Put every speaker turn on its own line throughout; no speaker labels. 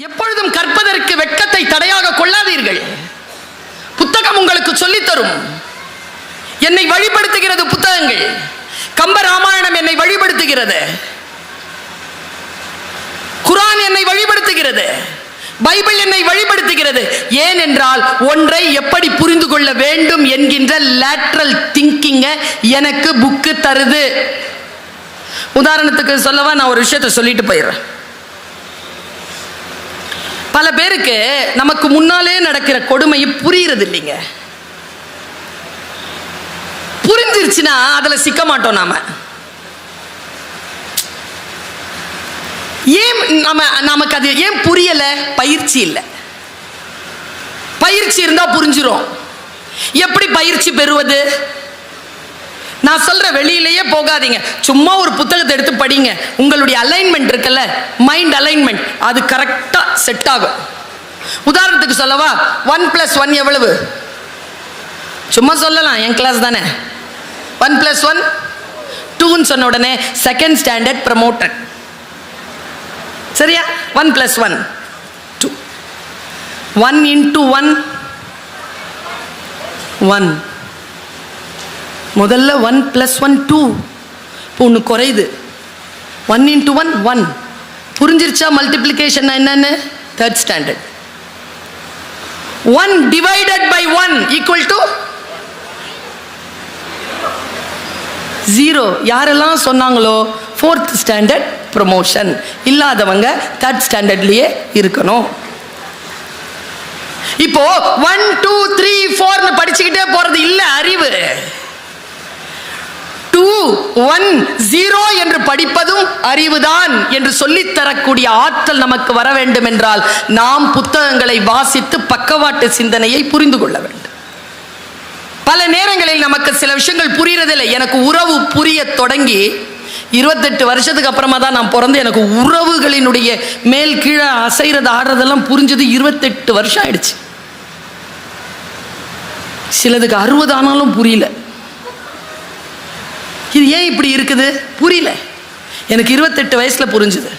எப்பொழுதும் கற்பதற்கு வெட்கத்தை தடையாக கொள்ளாதீர்கள். புத்தகம் உங்களுக்கு சொல்லித்தரும். என்னை வழிபடுத்துகிறது புத்தகங்கள். கம்ப ராமாயணம் என்னை வழிபடுத்துகிறது. குர்ஆன் என்னை வழிபடுத்துகிறது. பைபிள் என்னை வழிபடுத்துகிறது. ஏனென்றால் ஒன்றை எப்படி புரிந்து கொள்ள வேண்டும் என்கின்ற லேட்ரல் திங்கிங்க எனக்கு புக்கு தருது. உதாரணத்துக்கு சொல்லவா, நான் ஒரு விஷயத்தை சொல்லிட்டு போயிடுறேன். பல பேருக்கு நமக்கு முன்னாலே நடக்கிற கொடுமையை புரியுறது இல்லைங்க. புரிஞ்சிருச்சுன்னா அதுல சிக்க மாட்டோம். நாம ஏன் நமக்கு அது ஏன் புரியல? பயிற்சி இல்லை. பயிற்சி இருந்தா புரிஞ்சிரும். எப்படி பயிற்சி பெறுவது? நான் சொல்ற வெளியிலேயே போகாதீங்க. சும்மா ஒரு புத்தகத்தை எடுத்து படிங்க. உங்களுடைய அலைன்மெண்ட் இருக்குல்ல, மைண்ட் அலைன்மெண்ட், அது கரெக்டா செட் ஆகும். உதாரணத்துக்கு சொல்லவா, 1+1 எவ்வளவு? சும்மா சொல்லலாம், என் கிளாஸ் தானே. 1+1 2ன்னு சொன்ன உடனே செகண்ட் ஸ்டாண்டர்ட் ப்ரமோட்டட். சரியா? 1+1 2. 1 into 1 1. முதல்ல 1+1 2. இப்போ ஒன்று குறையுது. 1 into 1 1. புரிஞ்சிருச்சா மல்டிப்ளிகேஷன் என்னன்னு? Third standard. 1 divided by 1 equal to 0. யாரெல்லாம் சொன்னாங்களோ ஃபோர்த் ஸ்டாண்டர்ட் ப்ரமோஷன். இல்லாதவங்க தேர்ட் ஸ்டாண்டர்ட்லயே இருக்கணும். இப்போ 1 2 3 4 படிச்சுக்கிட்டே போறது இல்ல அறிவு. 2 1 0 என்று படிப்பதும் அறிவுதான் என்று சொல்லித்தரக்கூடிய ஆற்றல் நமக்கு வர வேண்டும் என்றால் நாம் புத்தகங்களை வாசித்து பக்கவாட்டு சிந்தனையை புரிந்து கொள்ள வேண்டும். பல நேரங்களில் நமக்கு சில விஷயங்கள் புரியறதில்லை. எனக்கு உறவு புரிய தொடங்கி 28 வருஷத்துக்கு அப்புறமா தான் நான் பிறந்து எனக்கு உறவுகளினுடைய மேல் கீழே அசைறது ஆடுறதெல்லாம் புரிஞ்சது. 28 வருஷம் ஆயிடுச்சு. சிலதுக்கு 60 ஆனாலும் புரியல. இது ஏன் இப்படி இருக்குது புரியல. எனக்கு 28 வயசுல புரிஞ்சுது.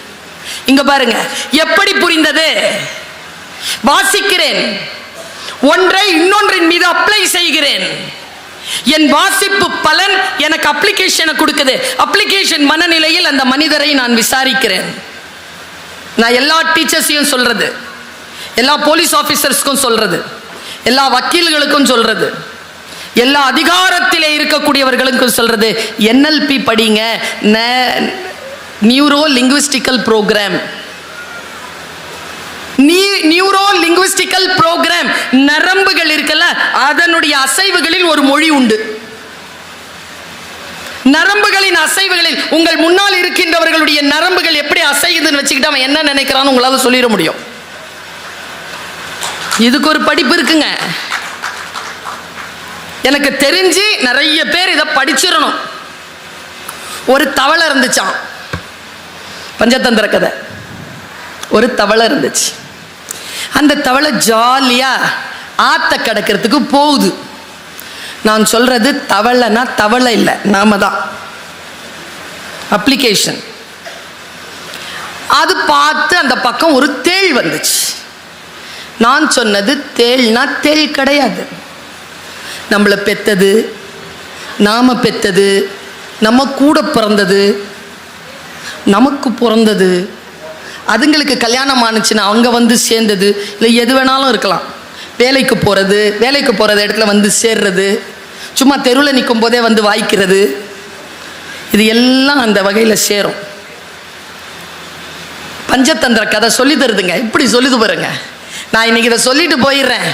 இங்க பாருங்க எப்படி புரிந்தது. வாசிக்கிறேன், ஒன்றை இன்னொன்றின் மீது அப்ளை செய்கிறேன். என் வாசிப்பு பலன் எனக்கு அப்ளிகேஷனை கொடுக்குது. அப்ளிகேஷன் மனநிலையில் அந்த மனிதரை நான் விசாரிக்கிறேன். நான் எல்லா டீச்சர்ஸையும் சொல்றது, எல்லா போலீஸ் ஆபீசர்ஸ்க்கும் சொல்றது, எல்லா வக்கீல்களுக்கும் சொல்றது, எல்லா அதிகாரத்திலே இருக்கக்கூடியவர்களுக்கும் சொல்றது, NLP படிங்க, neuro linguistical program. Neuro linguistical program. நரம்புகள் இருக்குல்ல, அதனுடைய அசைவுகளில் ஒரு மொழி உண்டு. நரம்புகளின் அசைவுகளில் உங்கள் முன்னால் இருக்கின்றவர்களுடைய நரம்புகள் எப்படி அசையுதுன்னு வச்சுக்கிட்டு அவன் என்ன நினைக்கிறான்னு உங்களால சொல்லிட முடியும். இதுக்கு ஒரு படிப்பு இருக்குங்க. எனக்கு தெரிஞ்சு நிறைய பேர் இதை படிச்சிடணும். ஒரு தவளை இருந்துச்சான், பஞ்சதந்திர கதை. ஒரு தவளை இருந்துச்சு. அந்த தவளை ஜாலியா ஆத்த கடக்கிறதுக்கு போகுது. நான் சொல்றது தவளைனா தவளை இல்லை, நாம தான் அப்ளிகேஷன். அது பார்த்து அந்த பக்கம் ஒரு தேள் வந்துச்சு. நான் சொன்னது தேள்னா தேள் கிடையாது. நம்மளை பெத்தது, நாம பெத்தது, நம்ம கூட பிறந்தது, நமக்கு பிறந்தது, அதுங்களுக்கு கல்யாணம் ஆணுச்சுன்னா அவங்க வந்து சேர்ந்தது, இல்லை எது வேணாலும் இருக்கலாம். வேலைக்கு போகிறது இடத்துல வந்து சேர்றது, சும்மா தெருவில் நிற்கும் போதே வந்து வாய்க்கிறது, இது எல்லாம் அந்த வகையில் சேரும். பஞ்சதந்திர கதை சொல்லி தருதுங்க. இப்படி சொல்லிது பாருங்க. நான் இன்னைக்கு இதை சொல்லிட்டு போயிடுறேன்.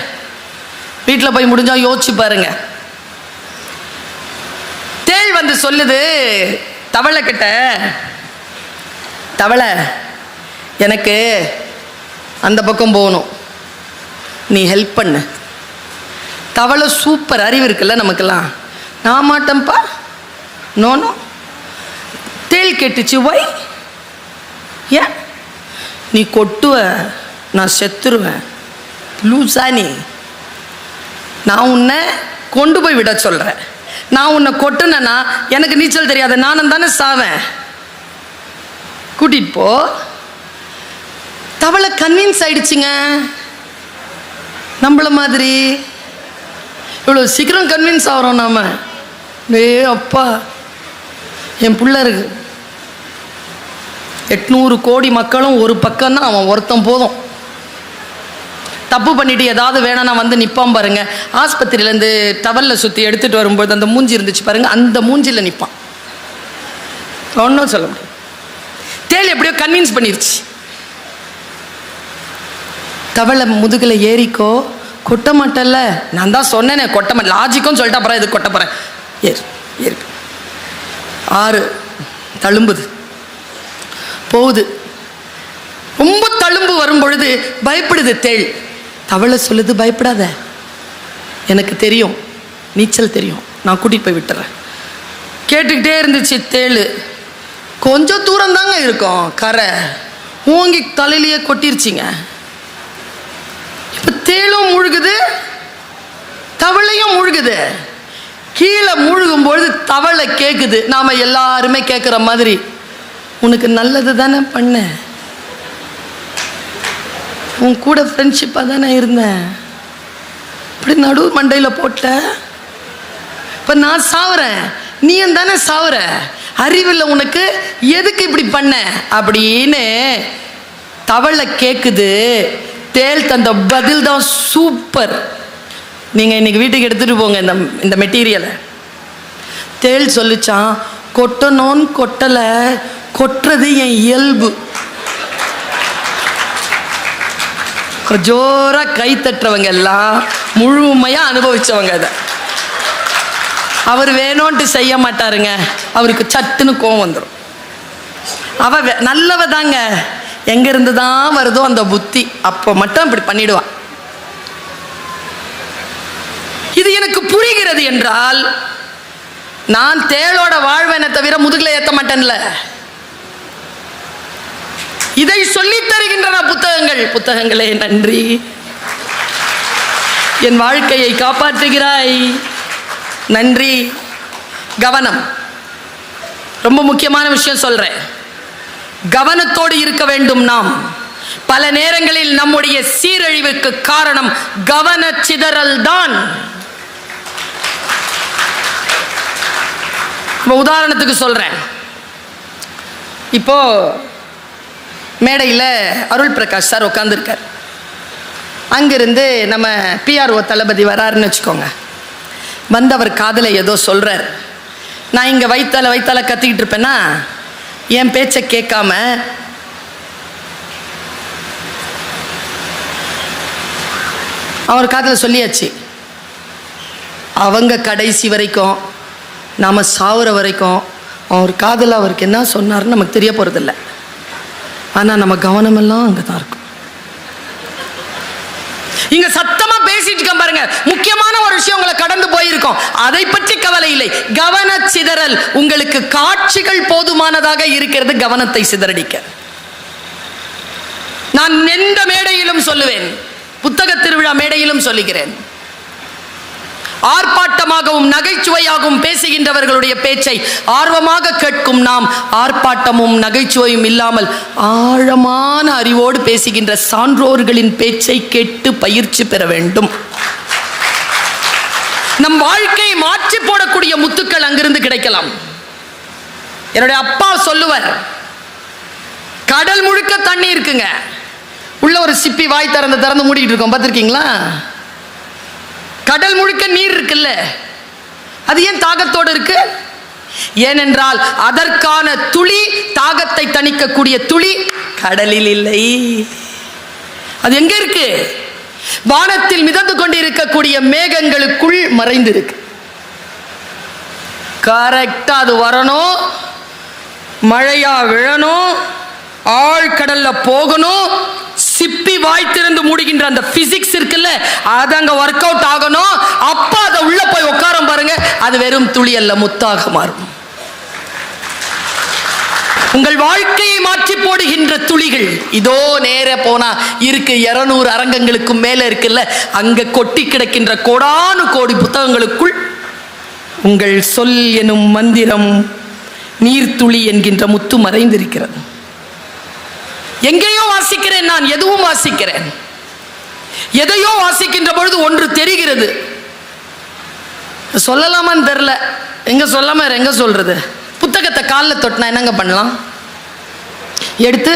வீட்டில் போய் முடிஞ்சா யோசிச்சு பாருங்க. தேள் வந்து சொல்லுது தவளை கிட்ட, தவளை எனக்கு அந்த பக்கம் போகணும், நீ ஹெல்ப் பண்ணு. தவளை சூப்பர் அறிவு இருக்குல்ல நமக்கெல்லாம். நான் மாட்டேன்ப்பா, நோனோ. தேள் கேட்டுச்சு, ஒய்? ஏன்? நீ கொட்டுவ, நான் செத்துருவேன். லூசா நீ? நான் உன்னை கொண்டு போய் விட சொல்கிறேன். நான் உன்னை கொட்டுனேன்னா எனக்கு நீச்சல் தெரியாது, நானும் தானே சாவேன். கூட்டிகிட்டு போ. தவளை கன்வின்ஸ் ஆயிடுச்சுங்க. நம்மள மாதிரி இவ்வளோ சீக்கிரம் கன்வின்ஸ் ஆகிறோம் நாம. அப்பா, என் பிள்ளை இருக்கு, 800 கோடி மக்களும் ஒரு பக்கம் தான், அவன் ஒருத்தன் போதும். தப்பு பண்ணிட்டு ஏதாவது வேணும்னா வந்து நிற்பான் பாருங்க. ஆஸ்பத்திரியிலேருந்து டவலில் சுற்றி எடுத்துகிட்டு வரும்போது அந்த மூஞ்சி இருந்துச்சு பாருங்க, அந்த மூஞ்சியில் நிற்பான். ஒன்றும் சொல்ல முடியாது. தேள் எப்படியோ கன்வின்ஸ் பண்ணிருச்சு. தவளை முதுகில் ஏறிக்கோ, கொட்ட மாட்டல்ல. நான் தான் சொன்னேனே கொட்ட மாட்டேன், லாஜிக்கும் சொல்லிட்டு அப்புறம் இது கொட்ட போகிறேன். ஏறு 6 தழும்புது போகுது. ரொம்ப தழும்பு வரும் பொழுது பயப்படுது தேள். தவளை சொல்லுது, பயப்படாத, எனக்கு தெரியும், நீச்சல் தெரியும், நான் கூட்டிகிட்டு போய் விட்டுறேன். கேட்டுக்கிட்டே இருந்துச்சு தேள். கொஞ்சம் தூரம் தாங்க இருக்கும் கரை, ஓங்கி தலையிலேயே கொட்டிருச்சிங்க. இப்போ தேளும் முழுகுது, தவளையும் முழுகுது. கீழே முழுகும் பொழுது தவளை கேட்குது, நாம் எல்லாருமே கேட்குற மாதிரி, உனக்கு நல்லது தானே பண்ண, உன் கூட ஃப்ரெண்ட்ஷிப்பாக தானே இருந்தேன், இப்படி நடு மண்டையில் போட்ட, இப்போ நான் சாவுறேன், நீயும் தானே சாவுற, அறிவில் உனக்கு, எதுக்கு இப்படி பண்ண அப்படின்னு தவளை கேட்குது. தேள் தந்த பதில் தான் சூப்பர். நீங்கள் இன்னைக்கு வீட்டுக்கு எடுத்துகிட்டு போங்க இந்த மெட்டீரியலை. தேள் சொல்லிச்சான், கொட்டணும்னு கொட்டலை, கொட்டுறது என் இயல்பு. ஜோராக கை தட்டுறவங்க எல்லாம் முழுமையாக அனுபவிச்சவங்க. அதை அவர் வேணும்ன்ட்டு செய்ய மாட்டாருங்க, அவருக்கு சட்டுன்னு கோவம் வந்துடும். அவ நல்லவ தாங்க, எங்கேருந்து தான் வருதோ அந்த புத்தி, அப்போ மட்டும் இப்படி பண்ணிடுவான். இது எனக்கு புரிகிறது என்றால் நான் தேளோட வாழ்வேனை தவிர முதுகில் ஏற்ற மாட்டேன்ல. இதை சொல்லி தருகின்றன புத்தகங்களே, நன்றி. என் வாழ்க்கையை காப்பாற்றுகிறாய், நன்றி. கவனம் ரொம்ப முக்கியமான விஷயம் சொல்றேன். கவனத்தோடு இருக்க வேண்டும் நாம். பல நேரங்களில் நம்முடைய சீரழிவுக்கு காரணம் கவனச்சிதறல் தான். உதாரணத்துக்கு சொல்றேன், இப்போ மேடையில் அருள் பிரகாஷ் சார் உட்காந்துருக்கார். அங்கிருந்து நம்ம பிஆர்ஓ தளபதி வராருன்னு வச்சுக்கோங்க. வந்தவர் காதில் ஏதோ சொல்கிறார். நான் இங்கே வைத்தால கத்திக்கிட்டு இருப்பேன்னா என் பேச்சை கேட்காம அவர் காதில் சொல்லியாச்சு. அவங்க கடைசி வரைக்கும், நாம் சாவுற வரைக்கும் அவர் காதில் அவருக்கு என்ன சொன்னார்னு நமக்கு தெரிய போகிறதில்ல. ஆனால் நம்ம கவனமெல்லாம் அங்கே தான் இருக்கும். இங்க சத்தமா பேசிட்டு இருக்க பாருங்க, முக்கியமான ஒரு விஷயம் உங்களை கடந்து போயிருக்கும், அதை பற்றி கவலை இல்லை. கவன சிதறல், உங்களுக்கு காட்சிகள் போதுமானதாக இருக்கிறது கவனத்தை சிதறடிக்க. நான் எந்த மேடையிலும் சொல்லுவேன், புத்தக திருவிழா மேடையிலும் சொல்லுகிறேன், ஆர்ப்பாட்டமாகவும் நகைச்சுவையாகவும் பேசுகின்றவர்களுடைய பேச்சை ஆர்வமாக கேட்கும் நாம் ஆர்ப்பாட்டமும் நகைச்சுவையும் இல்லாமல் ஆழமான அறிவோடு பேசுகின்ற சான்றோர்களின் பேச்சை கேட்டு பயிற்சி பெற வேண்டும். நம் வாழ்க்கையை மாற்றி போடக்கூடிய முத்துக்கள் அங்கிருந்து கிடைக்கலாம். என்னுடைய அப்பா சொல்லுவார், கடல் முழுக்க தண்ணி இருக்குங்க, உள்ள ஒரு சிப்பி வாய் திறந்து மூடிட்டு இருக்கோம், பார்த்துருக்கீங்களா? கடல் முழுக்க நீர் இருக்குல்ல, அது ஏன் தாகத்தோடு இருக்கு? ஏனென்றால் அதற்கான துளி, தாகத்தை தணிக்கக்கூடிய துளி கடலில் இல்லை. அது எங்க இருக்கு? வானத்தில் மிதந்து கொண்டிருக்கக்கூடிய மேகங்களுக்குள் மறைந்திருக்கு. கரெக்டா அது வரணும், மழையா விழணும், ஆழ்கடல்ல போகணும், சிப்பி வாய்த்திருந்து மூடுகின்ற அந்த பிசிக்ஸ் இருக்குல்ல, அது அங்க ஒர்க் அவுட் ஆகணும். அப்ப அதை உள்ள போய் உட்காரம் பாருங்க, அது வெறும் துளி அல்ல, முத்தாக மாறும். உங்கள் வாழ்க்கையை மாற்றி போடுகின்ற துளிகள் இதோ நேர போனா இருக்கு, 200 அரங்கங்களுக்கு மேல இருக்குல்ல, அங்க கொட்டி கிடக்கின்ற கோடானு கோடி புத்தகங்களுக்குள் உங்கள் சொல் எனும் மந்திரம், நீர்த்துளி என்கின்ற முத்து மறைந்திருக்கிறது. எங்கேயோ வாசிக்கிறேன், நான் எதுவும் வாசிக்கிறேன். எதையோ வாசிக்கின்ற பொழுது ஒன்று தெரிகிறது. சொல்லலாமான்னு தெரியல, எங்க சொல்லாம எங்க சொல்றது. புத்தகத்தை காலில் தொட்டினா என்னங்க பண்ணலாம்? எடுத்து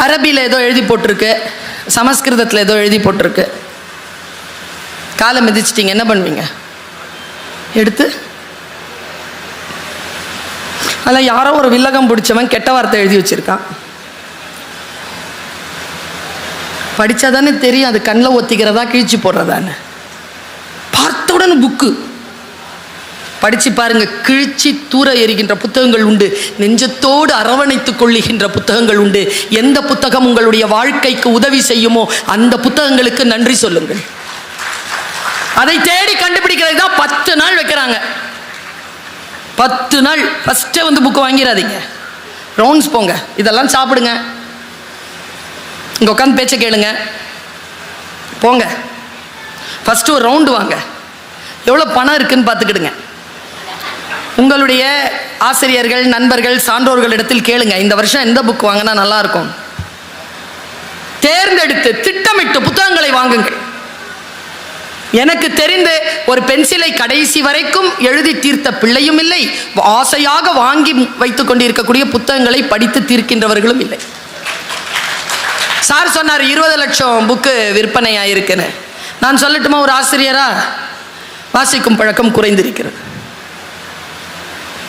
அரபியில் ஏதோ எழுதி போட்டிருக்கு, சமஸ்கிருதத்தில் ஏதோ எழுதி போட்டிருக்கு, காலை மிதிச்சிட்டிங்க, என்ன பண்ணுவீங்க? எடுத்து அதில் யாரோ ஒரு வில்லகம் பிடிச்சவன் கெட்ட வார்த்தை எழுதி வச்சிருக்கான். படித்தாதானே தெரியும் அது கண்ணில் ஒத்திக்கிறதா கிழிச்சு போடுறதான்னு. பார்த்தவுடன் புக்கு படித்து பாருங்க, கிழிச்சி தூர எறிகின்ற புத்தகங்கள் உண்டு, நெஞ்சத்தோடு அரவணைத்துக் கொள்ளுகின்ற புத்தகங்கள் உண்டு. எந்த புத்தகம் உங்களுடைய வாழ்க்கைக்கு உதவி செய்யுமோ அந்த புத்தகங்களுக்கு நன்றி சொல்லுங்கள். அதை தேடி கண்டுபிடிக்கிறது தான் 10 நாள் வைக்கிறாங்க. 10 நாள் ஃபஸ்ட்டே வந்து புக்கு வாங்கிடாதீங்க, ரவுண்ட்ஸ் போங்க, இதெல்லாம் சாப்பிடுங்க, இங்கே உட்காந்து பேச்சை கேளுங்க, போங்க, ஃபஸ்ட்டு ஒரு ரவுண்டு வாங்க, எவ்வளோ பணம் இருக்குன்னு பார்த்துக்கிடுங்க. உங்களுடைய ஆசிரியர்கள், நண்பர்கள், சான்றோர்களிடத்தில் கேளுங்க, இந்த வருஷம் எந்த புக் வாங்கினா நல்லா இருக்கும். தேர்ந்தெடுத்து திட்டமிட்டு புத்தகங்களை வாங்குங்கள். எனக்கு தெரிந்து ஒரு பென்சிலை கடைசி வரைக்கும் எழுதி தீர்த்த பிள்ளையும் இல்லை, ஆசையாக வாங்கி வைத்துக் கொண்டிருக்கக்கூடிய புத்தகங்களை படித்து தீர்க்கின்றவர்களும் இல்லை. சார் சொன்னார் 20 லட்சம் புக்கு விற்பனை ஆயிருக்குன்னு. நான் சொல்லட்டுமா, ஒரு ஆசிரியரா வாசிக்கும் பழக்கம் குறைந்திருக்கிறது.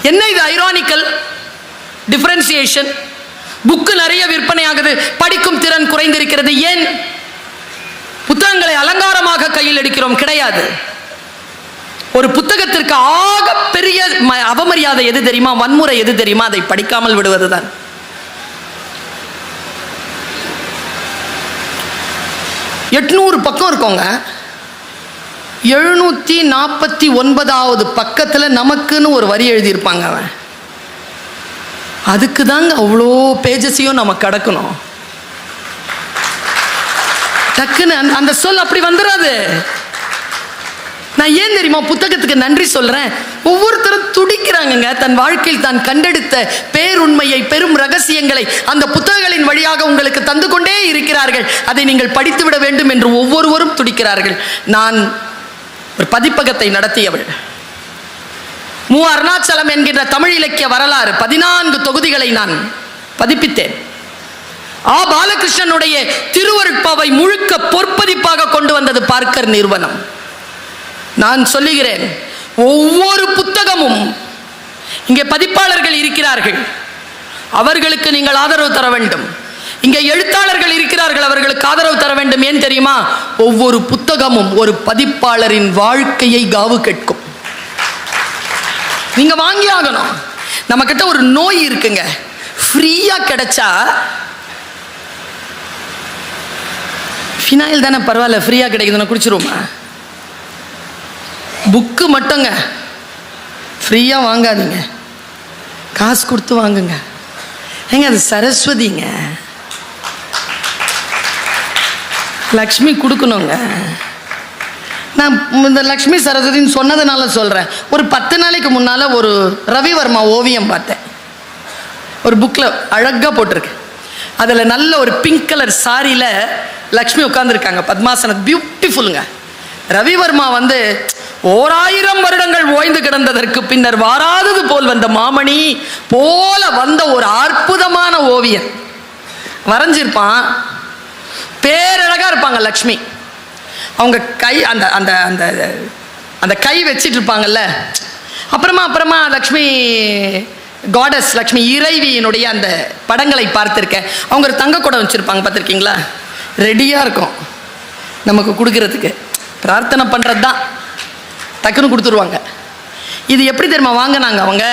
என்ன இது ஐரானிக்கல் டிஃபரன்சியேஷன்? புக்கு நிறைய விற்பனை ஆகுது, படிக்கும் திறன் குறைந்திருக்கிறது. ஏன்? புத்தகங்களை அலங்காரமாக கையில் எடுக்கிறோம்? கிடையாது. ஒரு புத்தகத்திற்கு ஆக பெரிய அவமரியாதை எது தெரியுமா? வன்முறை எது தெரியுமா? அதை படிக்காமல் விடுவதுதான். எட்நூறு பக்கம் இருக்கோங்க, 749வது பக்கத்தில் நமக்குன்னு ஒரு வரி எழுதியிருப்பாங்க. அவன் அதுக்கு தாங்க அவ்வளோ பேஜஸையும் நம்ம கடக்கணும். டக்குன்னு அந்த சொல் அப்படி வந்துடாது. நான் ஏன் தெரியுமா புத்தகத்துக்கு நன்றி சொல்றேன்? ஒவ்வொருத்தரும் துடிக்கிறாங்க, தன் வாழ்க்கையில் தான் கண்டெடுத்த பேருண்மையை, பெரும் ரகசியங்களை அந்த புத்தகங்களின் வழியாக உங்களுக்கு தந்து கொண்டே இருக்கிறார்கள். அதை நீங்கள் படித்துவிட வேண்டும் என்று ஒவ்வொருவரும் துடிக்கிறார்கள். நான் ஒரு பதிப்பகத்தை நடத்தியவள். மு. அருணாச்சலம் என்கின்ற தமிழ் இலக்கிய வரலாறு 14 தொகுதிகளை நான் பதிப்பித்தேன். ஆ. பாலகிருஷ்ணனுடைய திருவருட்பாவை முழுக்க பொற்பதிப்பாக கொண்டு வந்தது பார்க்கர் நிறுவனம். நான் சொல்லுகிறேன், ஒவ்வொரு புத்தகமும் இங்கே பதிப்பாளர்கள் இருக்கிறார்கள், அவர்களுக்கு நீங்கள் ஆதரவு தர வேண்டும். இங்கே எழுத்தாளர்கள் இருக்கிறார்கள், அவர்களுக்கு ஆதரவு தர வேண்டும். ஏன் தெரியுமா? ஒவ்வொரு புத்தகமும் ஒரு பதிப்பாளரின் வாழ்க்கையை காவு கேட்கும். நீங்க வாங்கி ஆகணும். நம்ம கிட்ட ஒரு நோய் இருக்குங்க, ஃப்ரீயா கிடைச்சா ஃபினாயில் தானே பரவாயில்ல, ஃப்ரீயா கிடைக்குதுன்னு குடிச்சிருவோமா? புக்கு மட்டுங்க ஃப்ரீயா வாங்காதீங்க, காசு கொடுத்து வாங்குங்க. ஏங்க அது சரஸ்வதிங்க, லக்ஷ்மி கொடுக்கணுங்க. நான் இந்த லக்ஷ்மி சரஸ்வதின்னு சொன்னதுனால சொல்கிறேன். ஒரு 10 நாளைக்கு முன்னால் ஒரு ரவிவர்மா ஓவியம் பார்த்தேன், ஒரு புக்கில் அழகாக போட்டிருக்கு. அதில் நல்ல ஒரு பிங்க் கலர் சாரியில் லக்ஷ்மி உட்காந்துருக்காங்க, பத்மாசனம், பியூட்டிஃபுல்லுங்க. ரவிவர்மா வந்து 1000 வருடங்கள் ஓய்ந்து கிடந்ததற்கு பின்னர் வாராதது போல் வந்த மாமணி போல வந்த ஒரு அற்புதமான ஓவியர் வரைஞ்சிருப்பான். பேரழகா இருப்பாங்க லக்ஷ்மி. அவங்க கை அந்த அந்த அந்த அந்த கை வச்சிட்டு இருப்பாங்கல்ல. அப்புறமா லக்ஷ்மி காடஸ், லக்ஷ்மி இறைவியினுடைய அந்த படங்களை பார்த்துருக்கேன். அவங்க ஒரு தங்க குடம் வச்சுருப்பாங்க, பார்த்துருக்கீங்களா? ரெடியாக இருக்கும் நமக்கு கொடுக்கறதுக்கு. பிரார்த்தனை பண்ணுறது தான், டக்குன்னு கொடுத்துருவாங்க. இது எப்படி தெரியுமா வாங்கினாங்க?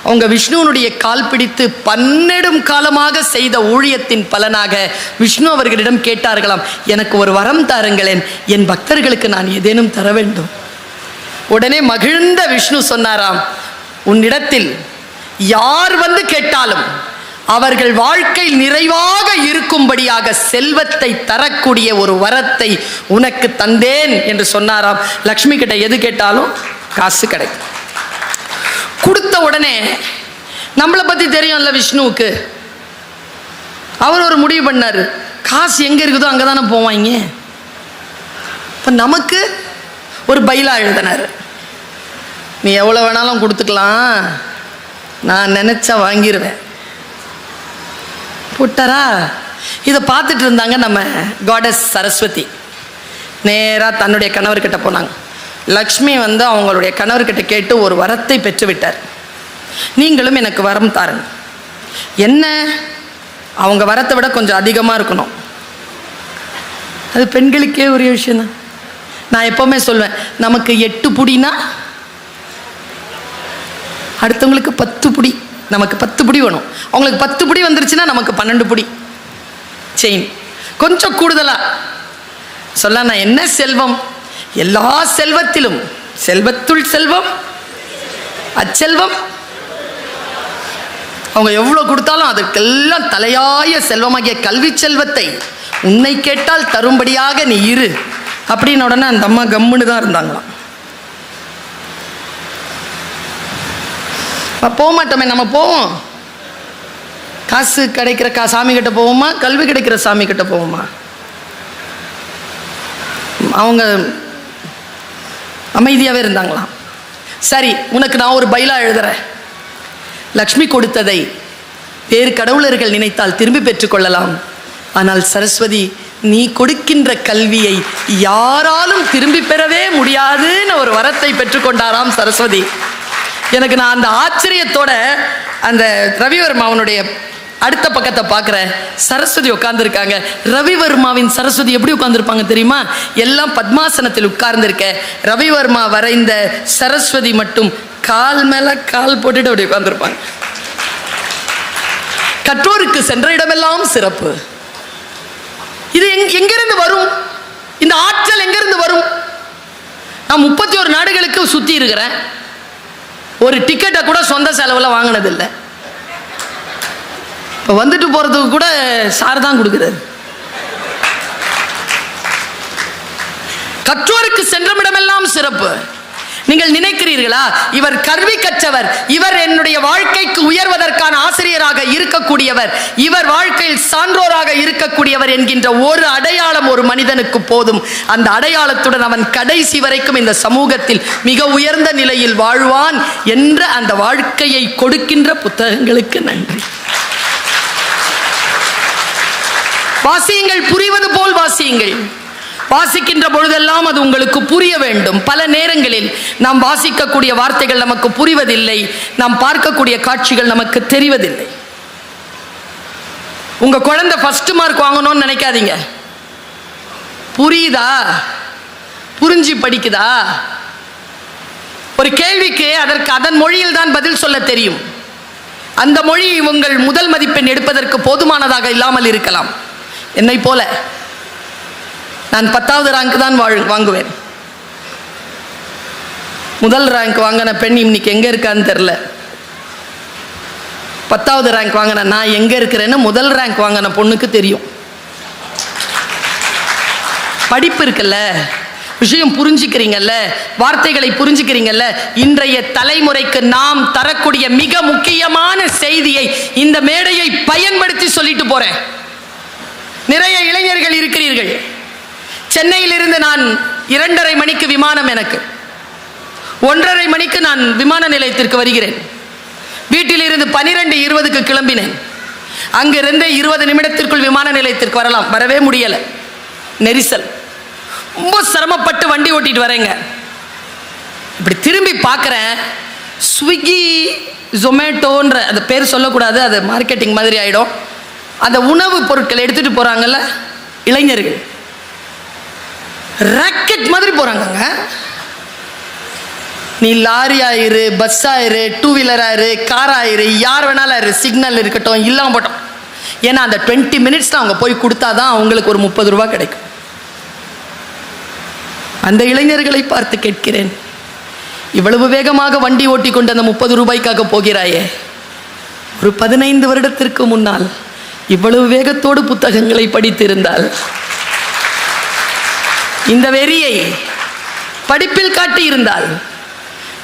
அவங்க விஷ்ணுவனுடைய கால் பிடித்து 12 காலமாக செய்த ஊழியத்தின் பலனாக விஷ்ணு அவர்களிடம் கேட்டார்களாம், எனக்கு ஒரு வரம் தாருங்களேன், என் பக்தர்களுக்கு நான் ஏதேனும் தர வேண்டும். உடனே மகிழ்ந்த விஷ்ணு சொன்னாராம், உன்னிடத்தில் யார் வந்து கேட்டாலும் அவர்கள் வாழ்க்கை நிறைவாக இருக்கும்படியாக செல்வத்தை தரக்கூடிய ஒரு வரத்தை உனக்கு தந்தேன் என்று சொன்னாராம். லக்ஷ்மி கிட்ட எது கேட்டாலும் காசு கிடைக்கும். கொடுத்த உடனே நம்மளை பற்றி தெரியும்ல விஷ்ணுவுக்கு, அவர் ஒரு முடிவு பண்ணார், காசு எங்கே இருக்குதோ அங்கே தானே போவாங்க. இப்போ நமக்கு ஒரு பைலா எழுதினார், நீ எவ்வளோ வேணாலும் கொடுத்துக்கலாம், நான் நினச்சா வாங்கிடுவேன் போட்டாரா. இதை பார்த்துட்டு இருந்தாங்க நம்ம காடஸ் சரஸ்வதி. நேராக தன்னுடைய கணவர்கிட்ட போனாங்க. லக்ஷ்மி அவங்களுடைய கணவர்கிட்ட கேட்டு ஒரு வரத்தை பெற்று விட்டார். நீங்களும் எனக்கு வரம் தாருங்க. என்ன, அவங்க வரத்தை விட கொஞ்சம் அதிகமாக இருக்கணும். அது பெண்களுக்கே ஒரே விஷயம்தான். நான் எப்போவுமே சொல்வேன், நமக்கு 8 புடினா அடுத்தவங்களுக்கு 10 புடி, நமக்கு 10 புடி வேணும். அவங்களுக்கு 10 புடி வந்துருச்சுன்னா நமக்கு 12 புடி செயின். கொஞ்சம் கூடுதலாக சொல்ல, நான் என்ன செல்வம், எல்லா செல்வத்திலும் செல்வத்துள் செல்வம் அச்செல்வம். அவங்க எவ்வளோ கொடுத்தாலும் அதற்கெல்லாம் தலையாய செல்வமாகிய கல்வி செல்வத்தை உன்னை கேட்டால் தரும்படியாக நீ இரு அப்படின்னு உடனே அந்த அம்மா கம்முன்னு தான் இருந்தாங்களாம். போக மாட்டோமே, நம்ம போவோம். காசு கிடைக்கிற சாமி கிட்ட போவோமா, கல்வி கிடைக்கிற சாமி கிட்ட போவோமா? அவங்க அமைதியாகவே இருந்தாங்களாம். சரி, உனக்கு நான் ஒரு பைலா எழுதுறேன். லக்ஷ்மி கொடுத்ததை வேறு கடவுளர்கள் நினைத்தால் திரும்பி பெற்றுக்கொள்ளலாம். ஆனால் சரஸ்வதி, நீ கொடுக்கின்ற கல்வியை யாராலும் திரும்பி பெறவே முடியாதுன்னு ஒரு வரத்தை பெற்றுக்கொண்டாராம் சரஸ்வதி. எனக்கு நான் அந்த ஆச்சரியத்தோட அந்த ரவிவர்மாவனுடைய அடுத்த பக்கத்தை பார்க்குறேன். சரஸ்வதி உட்கார்ந்துருக்காங்க. ரவிவர்மாவின் சரஸ்வதி எப்படி உட்கார்ந்துருப்பாங்க தெரியுமா? எல்லாம் பத்மாசனத்தில் உட்கார்ந்துருக்க. ரவிவர்மா வரைந்த சரஸ்வதி மட்டும் கால் மேல கால் போட்டுட்டு அப்படி உட்கார்ந்துருப்பாங்க. கற்றோருக்கு சென்ற இடமெல்லாம் சிறப்பு. இது எங்கிருந்து வரும்? இந்த ஆற்றல் எங்கிருந்து வரும்? நான் 31 நாடுகளுக்கு சுற்றி இருக்கிறேன். ஒரு டிக்கெட்டை கூட சொந்த செலவில் வாங்கினதில்லை. இப்போ வந்துட்டு போகிறதுக்கு கூட சார் தான் கொடுக்குறாரு. கற்றோருக்கு சென்றமிடமெல்லாம் சிறப்பு. நீங்கள் நினைக்கிறீர்களா, இவர் கல்வி கற்றவர், இவர் என்னுடைய வாழ்க்கைக்கு உயர்வதற்கான ஆசிரியராக இருக்கக்கூடியவர், இவர் வாழ்க்கையில் சான்றோராக இருக்கக்கூடியவர் என்கின்ற ஒரு அடையாளம் ஒரு மனிதனுக்கு போதும். அந்த அடையாளத்துடன் அவன் கடைசி வரைக்கும் இந்த சமூகத்தில் மிக உயர்ந்த நிலையில் வாழ்வான் என்ற அந்த வாழ்க்கையை கொடுக்கின்ற புத்தகங்களுக்கு நன்றி. வாசியுங்கள், புரிவது போல் வாசியுங்கள். வாசிக்கின்ற பொழுதெல்லாம் அது உங்களுக்கு புரிய வேண்டும். பல நேரங்களில் நாம் வாசிக்கக்கூடிய வார்த்தைகள் நமக்கு புரிவதில்லை, நாம் பார்க்கக்கூடிய காட்சிகள் நமக்கு தெரிவதில்லை. உங்க குழந்தை ஃபர்ஸ்ட் மார்க் வாங்கணும்னு நினைக்காதீங்க. புரியுதா, புரிஞ்சு படிக்குதா? ஒரு கேள்விக்கு அதற்கு அதன் மொழியில் தான் பதில் சொல்ல தெரியும். அந்த மொழி உங்கள் முதல் மதிப்பெண் எடுப்பதற்கு போதுமானதாக இல்லாமல் இருக்கலாம். என்னை போல நான் 10வது ரேங்க் தான் வாங்குவேன். முதல் ரேங்க் வாங்கின பெண் இன்னைக்கு எங்கே இருக்கான்னு தெரில. 10வது ரேங்க் வாங்கின நான் எங்கே இருக்கிறேன்னு முதல் ரேங்க் வாங்கின பொண்ணுக்கு தெரியும். படிப்பு இருக்குல்ல, விஷயம் புரிஞ்சுக்கிறீங்கல்ல, வார்த்தைகளை புரிஞ்சுக்கிறீங்கல்ல. இன்றைய தலைமுறைக்கு நாம் தரக்கூடிய மிக முக்கியமான செய்தியை இந்த மேடையை பயன்படுத்தி சொல்லிட்டு போறேன். நிறைய இளைஞர்கள் இருக்கிறீர்கள். சென்னையிலிருந்து நான் 2:30 மணிக்கு விமானம், எனக்கு 1:30 மணிக்கு நான் விமான நிலையத்திற்கு வருகிறேன். வீட்டிலிருந்து 12:20க்கு கிளம்பினேன். அங்கிருந்தே 20 நிமிடத்திற்குள் விமான நிலையத்திற்கு வரலாம். வரவே முடியலை, நெரிசல். ரொம்ப சிரமப்பட்டு வண்டி ஓட்டிட்டு வரேங்க. இப்படி திரும்பி பார்க்குறேன், ஸ்விக்கி ஜொமேட்டோன்ற அந்த பேர் சொல்லக்கூடாது, அது மார்க்கெட்டிங் மாதிரி ஆகிடும். அந்த உணவு பொருட்களை எடுத்துகிட்டு போகிறாங்கல்ல இளைஞர்கள், ராக்கெட் மாதிரி போகிறாங்கங்க. நீ லாரி ஆயிரு, பஸ் ஆயிரு, 2 வீலர் ஆயிரு, கார் ஆயிரு, யார் வேணாலும் ஆயிரு, சிக்னல் இருக்கட்டும், இல்லாமல் போட்டோம். ஏன்னா அந்த 20 மினிட்ஸில் அவங்க போய் கொடுத்தா தான் அவங்களுக்கு ஒரு 30 ரூபா கிடைக்கும். அந்த இளைஞர்களை பார்த்து கேட்கிறேன், இவ்வளவு வேகமாக வண்டி ஓட்டி கொண்டு அந்த 30 ரூபாய்க்காக போகிறாயே, ஒரு 15 வருடத்திற்கு முன்னால் இவ்வளவு வேகத்தோடு புத்தகங்களை படித்திருந்தால், இந்த வெறியை படிப்பில் காட்டி இருந்தால்,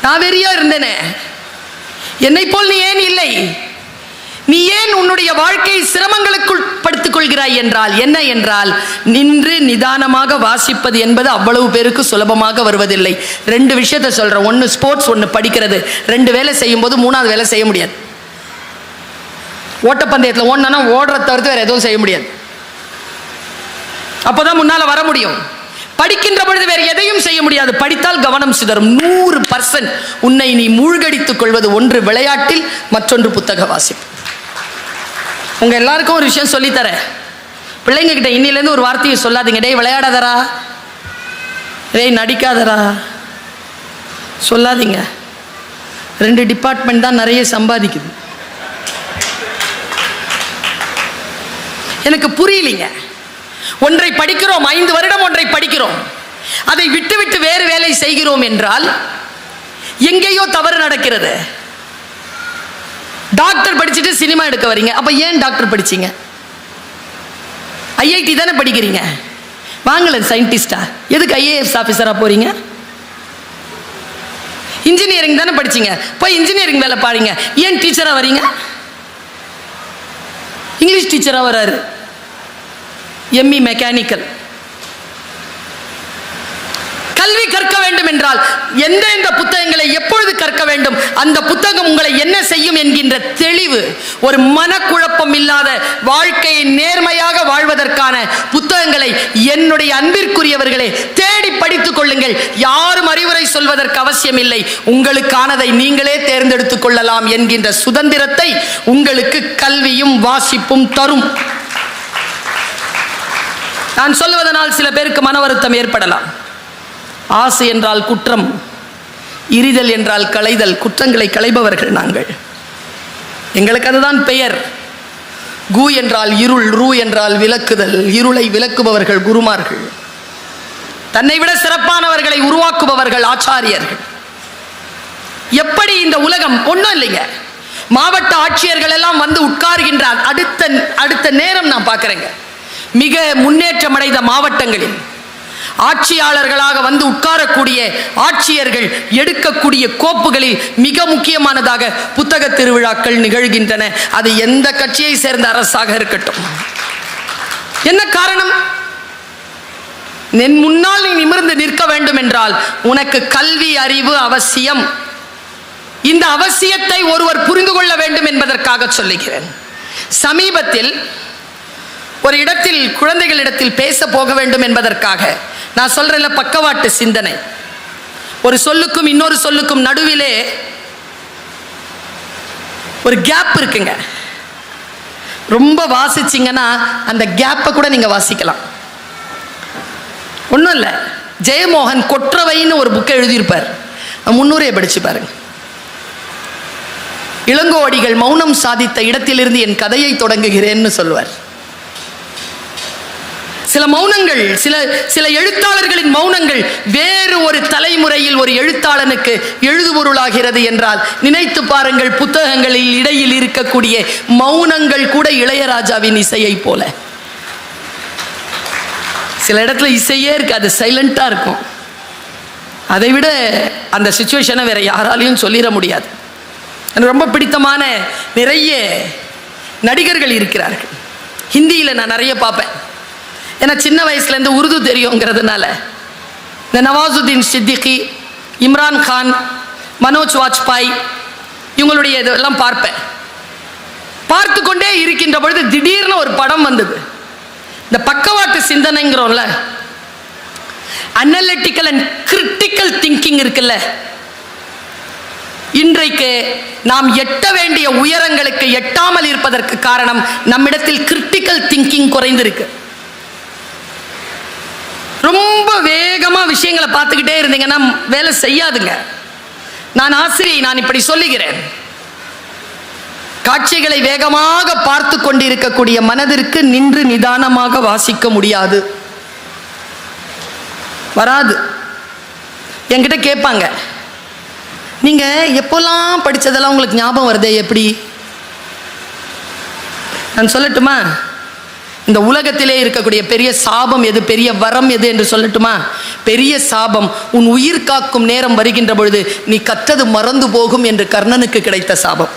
நான் வெறியா இருந்தேனே, என்னை போல் நீ ஏன் இல்லை? நீ ஏன் உன்னுடைய வாழ்க்கையை சிரமங்களுக்குள் படுத்திக் கொள்கிறாய் என்றால் என்ன என்றால், நின்று நிதானமாக வாசிப்பது என்பது அவ்வளவு பேருக்கு சுலபமாக வருவதில்லை. 2 விஷயத்தை சொல்றேன். ஒன்று ஸ்போர்ட்ஸ், ஒன்று படிக்கிறது. 2 வேலை செய்யும் போது 3வது வேலை செய்ய முடியாது. ஓட்டப்பந்தயத்தில் ஓடனா ஓடுறத தவிர்த்து வேற எதுவும் செய்ய முடியாது. அப்போதான் முன்னால வர முடியும். படிக்கின்ற பொழுது வேறு எதையும் செய்ய முடியாது. படித்தால் கவனம் சிதறும். 100% உன்னை நீ மூழ்கடித்துக் கொள்வது ஒன்று விளையாட்டில், மற்றொன்று புத்தக வாசிப்பு. உங்க எல்லாருக்கும் ஒரு விஷயம் சொல்லித்தரேன். பிள்ளைங்க கிட்ட இன்னிலேருந்து ஒரு வார்த்தையை சொல்லாதீங்க. டேய் விளையாடாதரா, டேய் நடிக்காதரா சொல்லாதீங்க. 2 டிபார்ட்மெண்ட் தான் நிறைய சம்பாதிக்குது. எனக்கு புரியலிங்க. ஒன்றை படிக்கிறோம், 5 வருடம் ஒன்றை படிக்கிறோம், அதை விட்டு விட்டு வேறு வேலை செய்கிறோம் என்றால் எங்கேயோ தவறு நடக்கிறது. டாக்டர் படிச்சுட்டு சினிமா எடுக்க வரீங்க, அப்ப ஏன் டாக்டர் படிச்சீங்க? ஐஐடி தானே படிக்கிறீங்க, வாங்கல சயின்டிஸ்டா, எதுக்கு ஐஏஎஸ் ஆபீசரா போறீங்க? இன்ஜினியரிங் தானே படிச்சீங்க, போய் இன்ஜினியரிங் வேலை பாருங்க. ஏன் டீச்சரா வரீங்க? இங்கிலீஷ் டீச்சரா வராரு, எம்இ மெக்கானிக்கல். கல்வி கற்க வேண்டும் என்றால் எந்தெந்த புத்தகங்களை எப்பொழுது கற்க வேண்டும், அந்த புத்தகம் உங்களை என்ன செய்யும் என்கின்ற தெளிவு, ஒரு மனக்குழப்பம் இல்லாத வாழ்க்கையை நேர்மையாக வாழ்வதற்கான புத்தகங்களை என்னுடைய அன்பிற்குரியவர்களே தேடி படித்துக் கொள்ளுங்கள். யாரும் அறிவுரை சொல்வதற்கு அவசியம் இல்லை. உங்களுக்கானதை நீங்களே தேர்ந்தெடுத்துக் கொள்ளலாம் என்கின்ற சுதந்திரத்தை உங்களுக்கு கல்வியும் வாசிப்பும் தரும். நான் சொல்வதனால் சில பேருக்கு மன வருத்தம் ஏற்படலாம். ஆசை என்றால் குற்றம், இரிதல் என்றால் களைதல். குற்றங்களை களைபவர்கள் நாங்கள், எங்களுக்கு அதுதான் பெயர். கு என்றால் இருள், ரு என்றால் விளக்குதல். இருளை விளக்குபவர்கள் குருமார்கள், தன்னை விட சிறப்பானவர்களை உருவாக்குபவர்கள் ஆச்சாரியர்கள். எப்படி இந்த உலகம் ஒன்றும் இல்லைங்க. மாவட்ட ஆட்சியர்கள் எல்லாம் வந்து உட்கார்கின்றார். அடுத்த நேரம் நான் பார்க்கிறேங்க, மிக முன்னேற்றம் அடைந்த மாவட்டங்களில் ஆட்சியாளர்களாக வந்து உட்காரக்கூடிய ஆட்சியர்கள் எடுக்கக்கூடிய கோப்புகளில் மிக முக்கியமானதாக புத்தக திருவிழாக்கள் நிகழ்கின்றன. அது எந்த கட்சியை சேர்ந்த அரசாக இருக்கட்டும். என்ன காரணம்? முன்னால் நீ நிமிர்ந்து நிற்க வேண்டும் என்றால் உனக்கு கல்வி அறிவு அவசியம். இந்த அவசியத்தை ஒருவர் புரிந்து கொள்ள வேண்டும் என்பதற்காக சொல்லுகிறேன். சமீபத்தில் ஒரு இடத்தில் குழந்தைகளிடத்தில் பேச போக வேண்டும் என்பதற்காக, நான் சொல்றேன்ல பக்கவாட்டு சிந்தனை, ஒரு சொல்லுக்கும் இன்னொரு சொல்லுக்கும் நடுவிலே ஒரு கேப் இருக்குங்க. ரொம்ப வாசிச்சிங்கன்னா அந்த கேப்பை கூட நீங்க வாசிக்கலாம். ஒன்றும் இல்லை, ஜெயமோகன் கொற்றவைன்னு ஒரு புக்கை எழுதியிருப்பார், 300 படிச்சு பாருங்க. இளங்கோவடிகள் மௌனம் சாதித்த இடத்திலிருந்து என் கதையை தொடங்குகிறேன்னு சொல்லுவார். சில மௌனங்கள், சில எழுத்தாளர்களின் மௌனங்கள் வேறு ஒரு தலைமுறையில் ஒரு எழுத்தாளனுக்கு எழுதுபொருளாகிறது என்றால் நினைத்து பாருங்கள். புத்தகங்களில் இடையில் இருக்கக்கூடிய மௌனங்கள் கூட இளையராஜாவின் இசையை போல. சில இடத்துல இசையே இருக்காது, சைலண்டா இருக்கும். அதை விட அந்த சிச்சுவேஷனை வேற யாராலையும் சொல்லிட முடியாது. எனக்கு ரொம்ப பிடித்தமான நிறைய நடிகர்கள் இருக்கிறார்கள். ஹிந்தியில் நான் நிறைய பார்ப்பேன், ஏன்னா சின்ன வயசுலேருந்து உருது தெரியுங்கிறதுனால. இந்த நவாசுதீன் சித்திகி, இம்ரான் கான், மனோஜ் வாஜ்பாய், இவங்களுடைய இதெல்லாம் பார்ப்பேன். பார்த்து கொண்டே இருக்கின்ற பொழுது திடீர்னு ஒரு படம் வந்தது. இந்த பக்கவாட்டு சிந்தனைங்கிறோம்ல, அனலிட்டிக்கல் அண்ட் கிரிட்டிக்கல் திங்கிங் இருக்குல்ல, இன்றைக்கு நாம் எட்ட வேண்டிய உயரங்களுக்கு எட்டாமல் இருப்பதற்கு காரணம் நம்மிடத்தில் கிரிட்டிக்கல் திங்கிங் குறைந்திருக்கு. ரொம்ப வேகமா விஷயங்களை பார்த்துக்கிட்டே இருந்தீங்கன்னா வேலை செய்யாதுங்க. நான் ஆசிரியை, நான் இப்படி சொல்லுகிறேன். காட்சிகளை வேகமாக பார்த்து கொண்டிருக்கக்கூடிய மனதிற்கு நின்று நிதானமாக வாசிக்க முடியாது, வராது. என்கிட்ட கேட்பாங்க, நீங்க எப்போல்லாம் படிச்சதெல்லாம் உங்களுக்கு ஞாபகம் வருதே எப்படி? நான் சொல்லட்டுமா? இந்த உலகத்திலே இருக்கக்கூடிய பெரிய சாபம் எது, பெரிய வரம் எது என்று சொல்லட்டுமா? பெரிய சாபம், உன் உயிர் காக்கும் நேரம் வருகின்ற பொழுது நீ கற்றது மறந்து போகும் என்று கர்ணனுக்கு கிடைத்த சாபம்.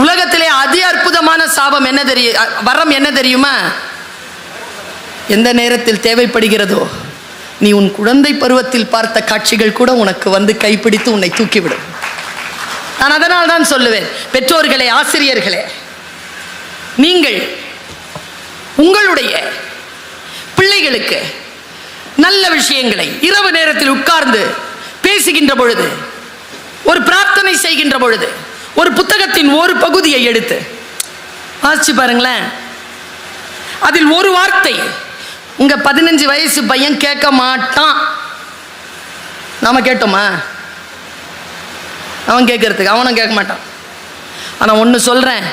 உலகத்திலே அதி அற்புதமான சாபம் என்ன தெரியும், வரம் என்ன தெரியுமா? எந்த நேரத்தில் தேவைப்படுகிறதோ நீ உன் குழந்தை பருவத்தில் பார்த்த காட்சிகள் கூட உனக்கு வந்து கைப்பிடித்து உன்னை தூக்கிவிடும். நான் அதனால் தான் சொல்லுவேன், பெற்றோர்களே, ஆசிரியர்களே, நீங்கள் உங்களுடைய பிள்ளைகளுக்கு நல்ல விஷயங்களை இரவு நேரத்தில் உட்கார்ந்து பேசுகின்ற பொழுது, ஒரு பிரார்த்தனை செய்கின்ற பொழுது, ஒரு புத்தகத்தின் ஒரு பகுதியை எடுத்து வாசிச்சு பாருங்களேன். அதில் ஒரு வார்த்தை உங்க 15 வயசு பையன் கேட்க மாட்டான். நாம கேட்டோமா? அவன் கேட்கறதுக்கு அவனும் கேட்க மாட்டான். ஆனா ஒன்று சொல்றேன்,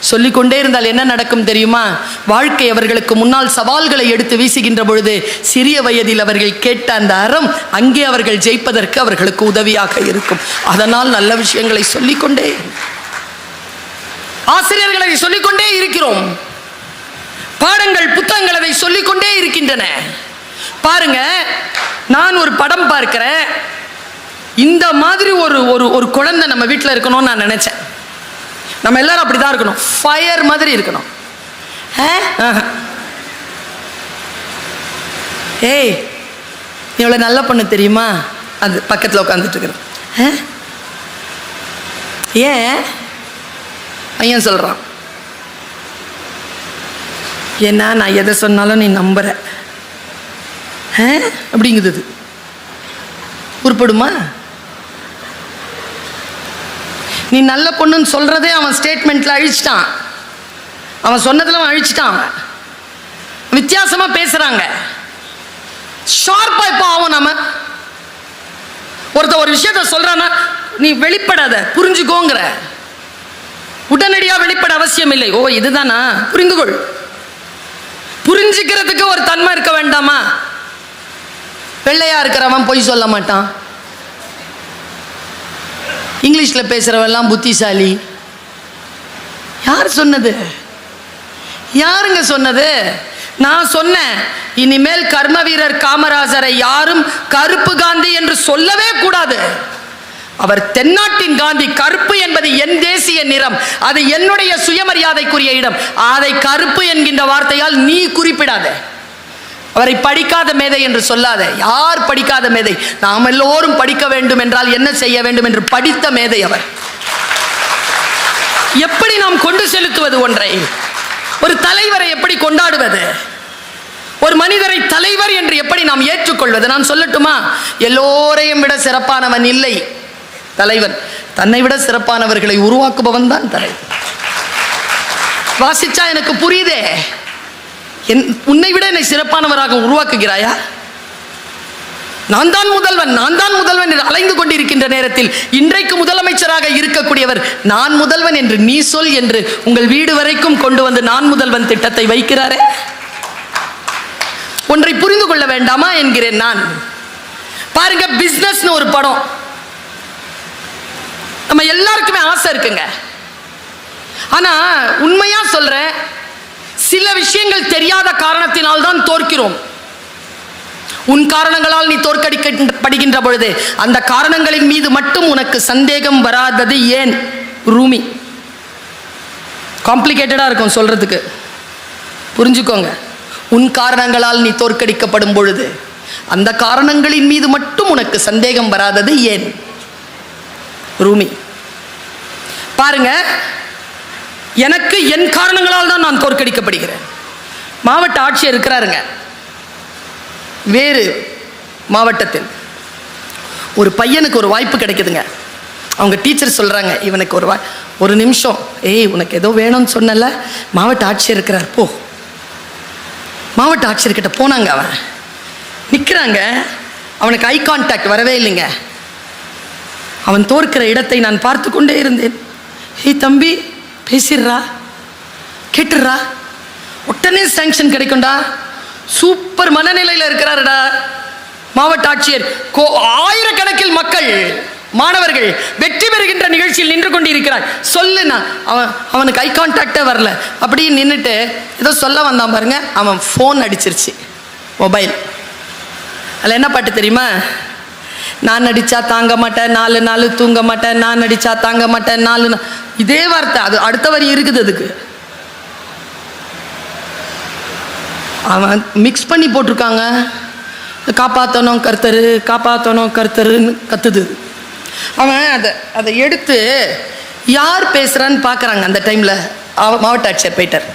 சொல்லிக்கொண்டே இருந்தால் என்ன நடக்கும் தெரியுமா? வாழ்க்கை அவர்களுக்கு முன்னால் சவால்களை எடுத்து வீசுகின்ற பொழுது சிறிய வயதில் அவர்கள் கேட்ட அந்த அறம் அங்கே அவர்கள் ஜெயிப்பதற்கு அவர்களுக்கு உதவியாக இருக்கும். அதனால் நல்ல விஷயங்களை சொல்லிக்கொண்டே, ஆசிரியர்களை சொல்லிக்கொண்டே இருக்கிறோம். பாடங்கள், புத்தகங்கள் அதை சொல்லிக்கொண்டே இருக்கின்றன. பாருங்க, நான் ஒரு படம் பார்க்கிறேன். இந்த மாதிரி ஒரு குழந்தை நம்ம வீட்டில் இருக்கணும்னு நான் நினைச்சேன். நம்ம எல்லாரும் அப்படிதான் இருக்கணும், ஃபயர் மாதிரி இருக்கணும். ஏய், எவ்வளவு நல்ல பொண்ணு தெரியுமா? அது பக்கத்தில் உட்காந்துட்டு இருக்கிறேன். ஏன் பையன் சொல்றான், ஏன்னா நான் எதை சொன்னாலும் நீ நம்புற அப்படிங்குது. உருப்படுமா? நீ நல்ல பொண்ணுன்னு சொல்றதே அவன் ஸ்டேட்மெண்ட்ல அழிச்சிட்டான். அவன் சொன்னதுல அவன் அழிச்சிட்டான். வித்தியாசமா பேசுறாங்க. ஷார்ப்பா இப்போ ஆகும். நம்ம ஒருத்த ஒரு விஷயத்த சொல்றானா, நீ வெளிப்படாத, புரிஞ்சுக்கோங்கிற. உடனடியாக வெளிப்பட அவசியம் இல்லை. ஓ இதுதானா, புரிந்து கொள். புரிஞ்சுக்கிறதுக்கு ஒரு தன்மை இருக்க வேண்டாமா? வெள்ளையா இருக்கிறவன் பொய் சொல்ல மாட்டான். இங்கிலீஷ்ல பேசுறவெல்லாம் புத்திசாலி. யார் சொன்னது? யாருங்க சொன்னது? நான் சொன்னேன், இனிமேல் கர்ம வீரர் காமராஜரை யாரும் கருப்பு காந்தி என்று சொல்லவே கூடாது. அவர் தென்னாட்டின் காந்தி. கருப்பு என்பது என் தேசிய நிறம், அது என்னுடைய சுயமரியாதைக்குரிய இடம். அதை கருப்பு என்கின்ற வார்த்தையால் நீ குறிப்பிடாத. அவரை படிக்காத மேதை என்று சொல்லாத. யார் படிக்காத மேதை? நாம் எல்லோரும் படிக்க வேண்டும் என்றால் என்ன செய்ய வேண்டும் என்று படித்த மேதை அவர். எப்படி நாம் கொண்டு செலுத்துவது ஒன்றை? ஒரு தலைவரை எப்படி கொண்டாடுவது? ஒரு மனிதரை தலைவர் என்று எப்படி நாம் ஏற்றுக்கொள்வது? நான் சொல்லட்டுமா, எல்லோரையும் விட சிறப்பானவன் இல்லை தலைவன். தன்னை விட சிறப்பானவர்களை உருவாக்குபவன் தான் தலைவன். வாசிச்சா எனக்கு புரியுதே. உன்னை விட என்னை சிறப்பானவராக உருவாக்குகிறாயா? நான் தான் முதல்வன், நான் தான் முதல்வன் என்று அலைந்து கொண்டிருக்கின்ற நேரத்தில் இன்றைக்கு முதலமைச்சராக இருக்கக்கூடியவர் நான் முதல்வன் என்று நீ சொல் என்று உங்கள் வீடு வரைக்கும் கொண்டு வந்து நான் முதல்வன் திட்டத்தை வைக்கிறாரே. ஒன்றை புரிந்து கொள்ள வேண்டாமா என்கிறேன் நான். பாருங்க, பிசினஸ்னு ஒரு படம். நம்ம எல்லாருக்குமே ஆசை இருக்குங்க. ஆனா உண்மையா சொல்றேன், சில விஷயங்கள் தெரியாத காரணத்தினால் தான் தோற்கிறோம். உன் காரணங்களால் நீ தோற்கடிக்கப்படுகின்ற பொழுது அந்த காரணங்களின் மீது மட்டும் உனக்கு சந்தேகம் வராதது ஏன்? ரூமி. காம்ப்ளிகேட்டடா இருக்கும் சொல்றதுக்கு, புரிஞ்சுக்கோங்க. உன் காரணங்களால் நீ தோற்கடிக்கப்படும் பொழுது அந்த காரணங்களின் மீது மட்டும் உனக்கு சந்தேகம் வராதது ஏன்? ரூமி. பாருங்க, எனக்கு என் காரணங்களால் தான் நான் தோற்கடிக்கப்படுகிறேன். மாவட்ட ஆட்சியர் இருக்கிறாருங்க, வேறு மாவட்டத்தில் ஒரு பையனுக்கு ஒரு வாய்ப்பு கிடைக்குதுங்க. அவங்க டீச்சர் சொல்றாங்க, இவனுக்கு ஒரு நிமிஷம், ஏய் உனக்கு ஏதோ வேணும்னு சொன்னல, மாவட்ட ஆட்சியர் இருக்கிறார் போ. மாவட்ட ஆட்சியர்கிட்ட போனாங்க. அவன் நிற்கிறாங்க, அவனுக்கு ஐ கான்டாக்ட் வரவே இல்லைங்க. அவன் தோற்கிற இடத்தை நான் பார்த்து கொண்டே இருந்தேன். ஏய் தம்பி, பேசிடுறா, கேட்டுடுறா, உடனே சாங்ஷன் கிடைக்கும்டா. சூப்பர் மனநிலையில் இருக்கிறாருடா மாவட்ட ஆட்சியர். ஆயிரக்கணக்கில் மக்கள் மாணவர்கள் வெற்றி பெறுகின்ற நிகழ்ச்சியில் நின்று கொண்டிருக்கிறார். சொல்லுனா அவனுக்கு ஐ கான்டாக்டே வரல. அப்படியே நின்றுட்டு ஏதோ சொல்ல வந்தான் பாருங்க, அவன் ஃபோன் அடிச்சிருச்சு, மொபைல். அதில் என்ன பாட்டு தெரியுமா? நான் நடிச்சா தாங்க மாட்டேன், 4 நாள் தூங்க மாட்டேன், நான் நடிச்சா தாங்க மாட்டேன், 4 நாள். இதே வார்த்தை. அது அடுத்த வரி இருக்குது. அதுக்கு அவன் மிக்ஸ் பண்ணி போட்டிருக்காங்க. காப்பாற்றணும் கர்த்தரு, காப்பாற்றணும் கர்த்தருன்னு கத்துது. அவன் அதை எடுத்து யார் பேசுறான்னு பார்க்குறாங்க. அந்த டைமில் மாவட்ட ஆட்சியர் போயிட்டார்.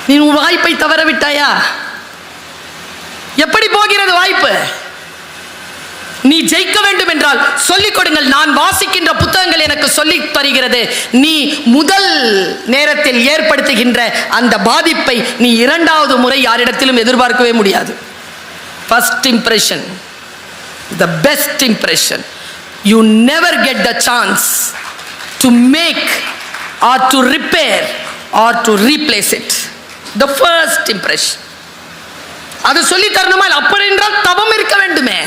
நீ உன் வாய்ப்பை தவற விட்டாயா? எப்படி போகிறது வாய்ப்பு? நீ ஜெயிக்க வேண்டும் என்றால் சொல்லிக் கொடுங்கள். நான் வாசிக்கின்ற புத்தகங்கள் எனக்கு சொல்லி தருகிறது. நீ முதல் நேரத்தில் ஏற்படுத்துகின்ற அந்த பாதிப்பை நீ இரண்டாவது முறை யாரிடத்திலும் எதிர்பார்க்கவே முடியாது. First impression, the best impression. You never get the chance to make or to repair or to replace it. The first impression. அது சொல்லி தரணுமா? அப்படி என்றால் தவம் இருக்க வேண்டுமே.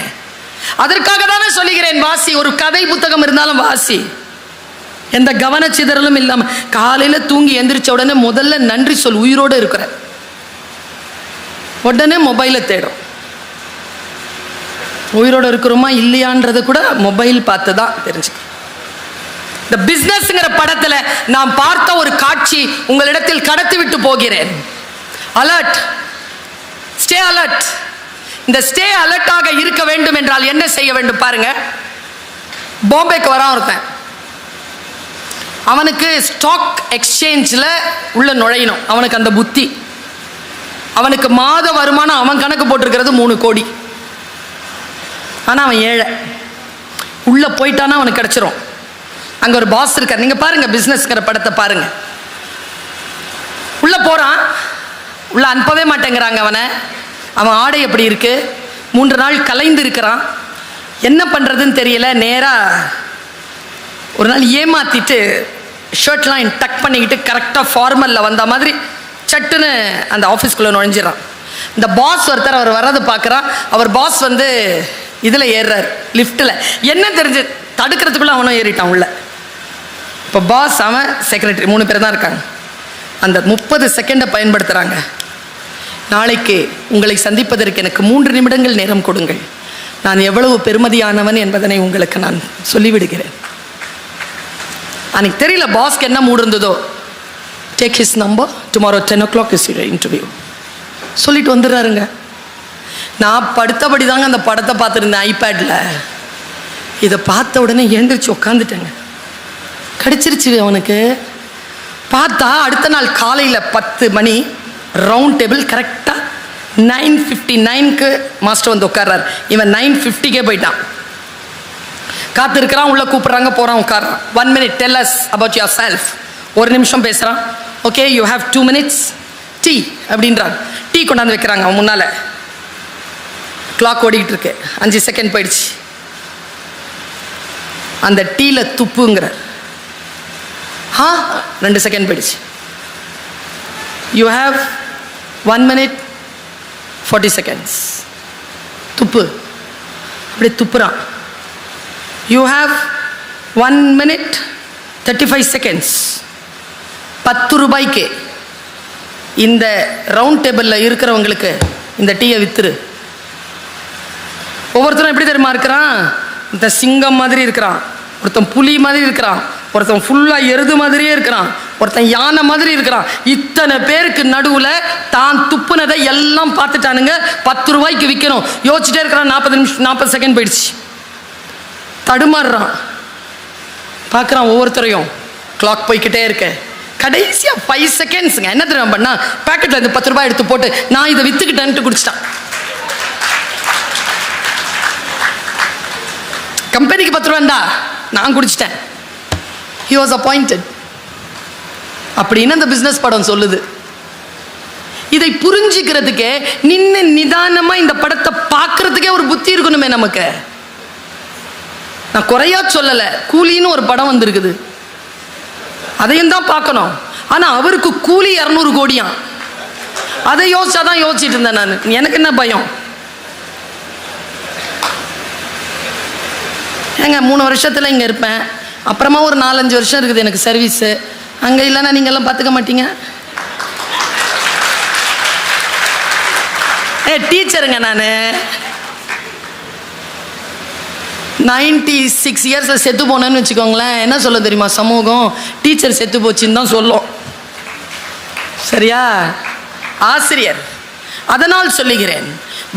அதற்காக தானே சொல்லுகிறேன், வாசி. ஒரு கதை புத்தகம் இருந்தாலும் வாசி. எந்த கவனச்சிதறலும் இல்லாம காலையில தூங்கி எந்திரிச்ச உடனே முதல்ல நன்றி சொல். உயிரோடு இருக்கிற உடனே மொபைலை தேடும். உயிரோடு இருக்கிறோமா இல்லையான்றதை கூட மொபைல் பார்த்து தான் தெரிஞ்சுக்கணும். இந்த பிசினஸ்ங்கிற படத்துல நான் பார்த்த ஒரு காட்சி உங்களிடத்தில் கடத்தி விட்டு போகிறேன். Alert, stay alert. இந்த ஸ்டே அலர்ட்டாக இருக்க வேண்டும் என்றால் என்ன செய்ய வேண்டும் பாருங்க. பாம்பேக்கு வரான் ஒருத்தன். அவனுக்கு ஸ்டாக் எக்ஸ்சேஞ்சில் உள்ள நுழையணும். அவனுக்கு அந்த புத்தி. அவனுக்கு மாத வருமானம் அவன் கணக்கு போட்டிருக்கிறது 3 கோடி. ஆனால் அவன் ஏழை. உள்ள போயிட்டானா அவனுக்கு கிடைச்சிரும். அங்கே ஒரு பாஸ் இருக்கார். நீங்கள் பாருங்க, பிஸ்னஸ்ங்கிற படத்தை பாருங்க. உள்ள போறான், உள்ள அனுப்பவே மாட்டேங்கிறாங்க அவனை. அவன் ஆடை எப்படி இருக்கு, 3 நாள் கலைந்து இருக்கிறான். என்ன பண்ணுறதுன்னு தெரியல. நேராக ஒரு நாள் ஏமாற்றிட்டு ஷர்ட்லாம் டக் பண்ணிக்கிட்டு கரெக்டாக ஃபார்மலில் வந்த மாதிரி சட்டுன்னு அந்த ஆஃபீஸ்க்குள்ளே நுழைஞ்சிடறான். இந்த பாஸ் ஒருத்தர் அவர் வர்றதை பார்க்குறான். அவர் பாஸ் வந்து இதில் ஏறுறார், லிஃப்ட்டில். என்ன தெரிஞ்சு தடுக்கிறதுக்குள்ளே அவனும் ஏறிட்டான் உள்ள. இப்போ பாஸ், அவன், செக்ரட்டரி 3 பேர் தான் இருக்காங்க. அந்த 30 செகண்டை பயன்படுத்துகிறாங்க. நாளைக்கு உங்களை சந்திப்பதற்கு எனக்கு 3 நிமிடங்கள் நேரம் கொடுங்கள். நான் எவ்வளவு பெருமதியானவன் என்பதனை உங்களுக்கு நான் சொல்லிவிடுகிறேன். அன்னைக்கு தெரியல பாஸ்க்கு என்ன மூடு இருந்ததோ. Take his number, tomorrow 10 o'clock is your interview சொல்லிட்டு வந்துடுறாருங்க. நான் படுத்தபடி தாங்க அந்த படத்தை பார்த்துருந்தேன் ஐபேடில். இதை பார்த்த உடனே எழுந்திரிச்சு உட்காந்துட்டேங்க. கிடச்சிருச்சு அவனுக்கு. பார்த்தா அடுத்த நாள் காலையில் 10 மணி ரவுண்ட் டேபிள். கரெக்டாக 9:59க்கு மாஸ்டர் வந்து உட்கார்றாரு. இவன் 9:50க்கே போயிட்டான். காத்திருக்கிறான். உள்ள கூப்பிட்றாங்க, போகிறான், உட்கார்றான். 1 minute, tell us about yourself. 1 நிமிஷம் பேசுகிறான். Okay, you have 2 minutes. Tea அப்படின்றாங்க. டீ கொண்டாந்து வைக்கிறாங்க அவன் முன்னால். கிளாக் ஓடிக்கிட்டு இருக்கு. 5 செகண்ட் போயிடுச்சு. அந்த டீயில் துப்புங்கிறார். 2 செகண்ட் போயிடுச்சு. You have 1 minute 40 seconds. துப்பு. அப்படி துப்புறான். You have 1 minute 35 seconds. 10 ரூபாய்க்கு இந்த ரவுண்ட் டேபிளில் இருக்கிறவங்களுக்கு இந்த டீயை வித்துரு. ஒவ்வொருத்தரும் எப்படி தெரியுமா இருக்கிறான்? ஒருத்தன் சிங்கம் மாதிரி இருக்கிறான், ஒருத்தன் புலி மாதிரி இருக்கிறான், ஒருத்தன் ஃபுல்லாக எருது மாதிரியே இருக்கிறான், ஒருத்தன் யானை மாதிரி இருக்கிறான். இத்தனை பேருக்கு நடுவில் தான் துப்புனதை எல்லாம் பார்த்துட்டானுங்க. 10 ரூபாய்க்கு விற்கணும். யோசிச்சுட்டே இருக்கிறான். 40 செகண்ட் போயிடுச்சு. தடுமாறுறான். பார்க்குறான் ஒவ்வொருத்தரையும். கிளாக் போய்கிட்டே இருக்கு. கடைசியாக 5 செகண்ட்ஸுங்க. என்ன தெரியும் பண்ணா, பேக்கெட்டில் இருந்து 10 ரூபாய் எடுத்து போட்டு நான் இதை விற்றுக்கிட்டேன்ட்டு குடிச்சிட்டான். கம்பெனிக்கு 10 ரூபாண்டா, நான் குடிச்சிட்டேன். He was appointed அப்படின்னு அந்த பிஸ்னஸ் படம் சொல்லுது. இதை புரிஞ்சுக்கிறதுக்கே நின்று நிதானமா இந்த படத்தை பார்க்கறதுக்கே ஒரு புத்தி இருக்கணுமே நமக்கு. நான் குறையா சொல்லலை. கூலின்னு ஒரு படம் வந்திருக்குது, அதையும் தான் பார்க்கணும். ஆனால் அவருக்கு கூலி 200 கோடியாம். அதை யோசிச்சாதான் யோசிச்சுட்டு இருந்தேன் நான். எனக்கு என்ன பயம்? ஏங்க 3 வருஷத்தில் இங்கே இருப்பேன், அப்புறமா ஒரு 4-5 வருஷம் இருக்குது எனக்கு சர்வீஸு. அங்கே இல்லைன்னா நீங்கள்லாம் பார்த்துக்க மாட்டீங்க. டீச்சருங்க நான் 96 இயர்ஸில் செத்து போனேன்னு வச்சுக்கோங்களேன். என்ன சொல்ல தெரியுமா சமூகம்? டீச்சர் செத்து போச்சுன்னு தான் சொல்லும். சரியா? ஆசிரியர். அதனால் சொல்லுகிறேன்,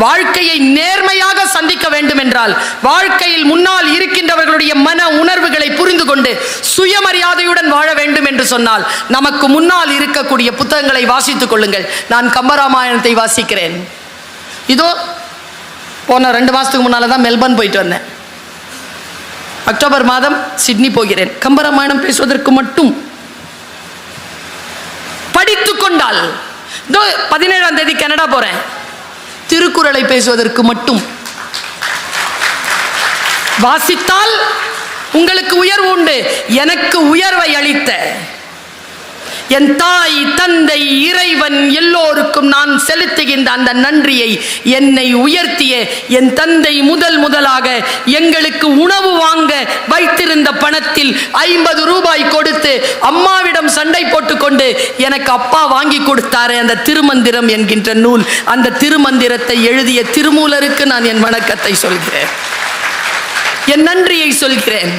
வாழ்க்கையை நேர்மையாக சந்திக்க வேண்டும் என்றால், வாழ்க்கையில் முன்னால் இருக்கின்றவர்களுடைய மன உணர்வுகளை புரிந்து கொண்டு சுயமரியாதையுடன் வாழ வேண்டும் என்று சொன்னால், நமக்கு முன்னால் இருக்கக்கூடிய புத்தகங்களை வாசித்துக் கொள்ளுங்கள். நான் கம்பராமாயணத்தை வாசிக்கிறேன். இதோ போன 2 மாதத்துக்கு முன்னால் தான் மெல்பர்ன் போயிட்டு வந்தேன். அக்டோபர் மாதம் சிட்னி போகிறேன். கம்பராமாயணம் பேசுவதற்கு மட்டும் படித்து கொண்டால், 17ஆம் தேதி கனடா போறேன், திருக்குறளை பேசுவதற்கு மட்டும் வாசித்தால் உங்களுக்கு உயர்வு உண்டு. எனக்கு உயர்வை அளித்த என் தாய், தந்தை, இறைவன் எல்லோருக்கும் நான் செலுத்துகின்ற அந்த நன்றியை, என்னை உயர்த்திய என் தந்தை முதலாக எங்களுக்கு உணவு வாங்க வைத்திருந்த பணத்தில் 50 ரூபாய் கொடுத்து அம்மாவிடம் சண்டை போட்டுக்கொண்டு எனக்கு அப்பா வாங்கி கொடுத்தாரே அந்த திருமந்திரம் என்கின்ற நூல், அந்த திருமந்திரத்தை எழுதிய திருமூலருக்கு நான் என் வணக்கத்தை சொல்கிறேன், என் நன்றியை சொல்கிறேன்.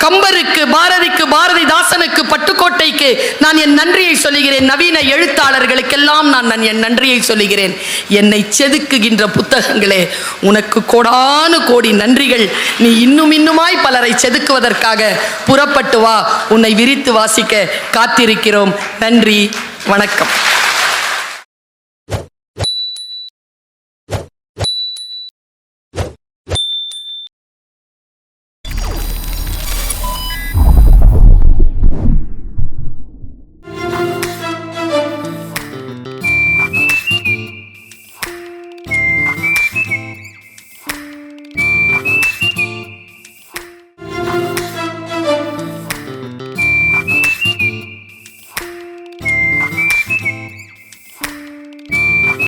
கம்பருக்கு, பாரதிக்கு, பாரதிதாசனுக்கு, பட்டுக்கோட்டைக்கு நான் என் நன்றியை சொல்லுகிறேன். நவீன எழுத்தாளர்களுக்கெல்லாம் நான் என் நன்றியை சொல்லுகிறேன். என்னை செதுக்குகின்ற புத்தகங்களே, உனக்கு கோடானு கோடி நன்றிகள். நீ இன்னுமாய் பலரை செதுக்குவதற்காக புறப்பட்டு வா, உன்னை விரித்து வாசிக்க காத்திருக்கிறோம். நன்றி, வணக்கம்.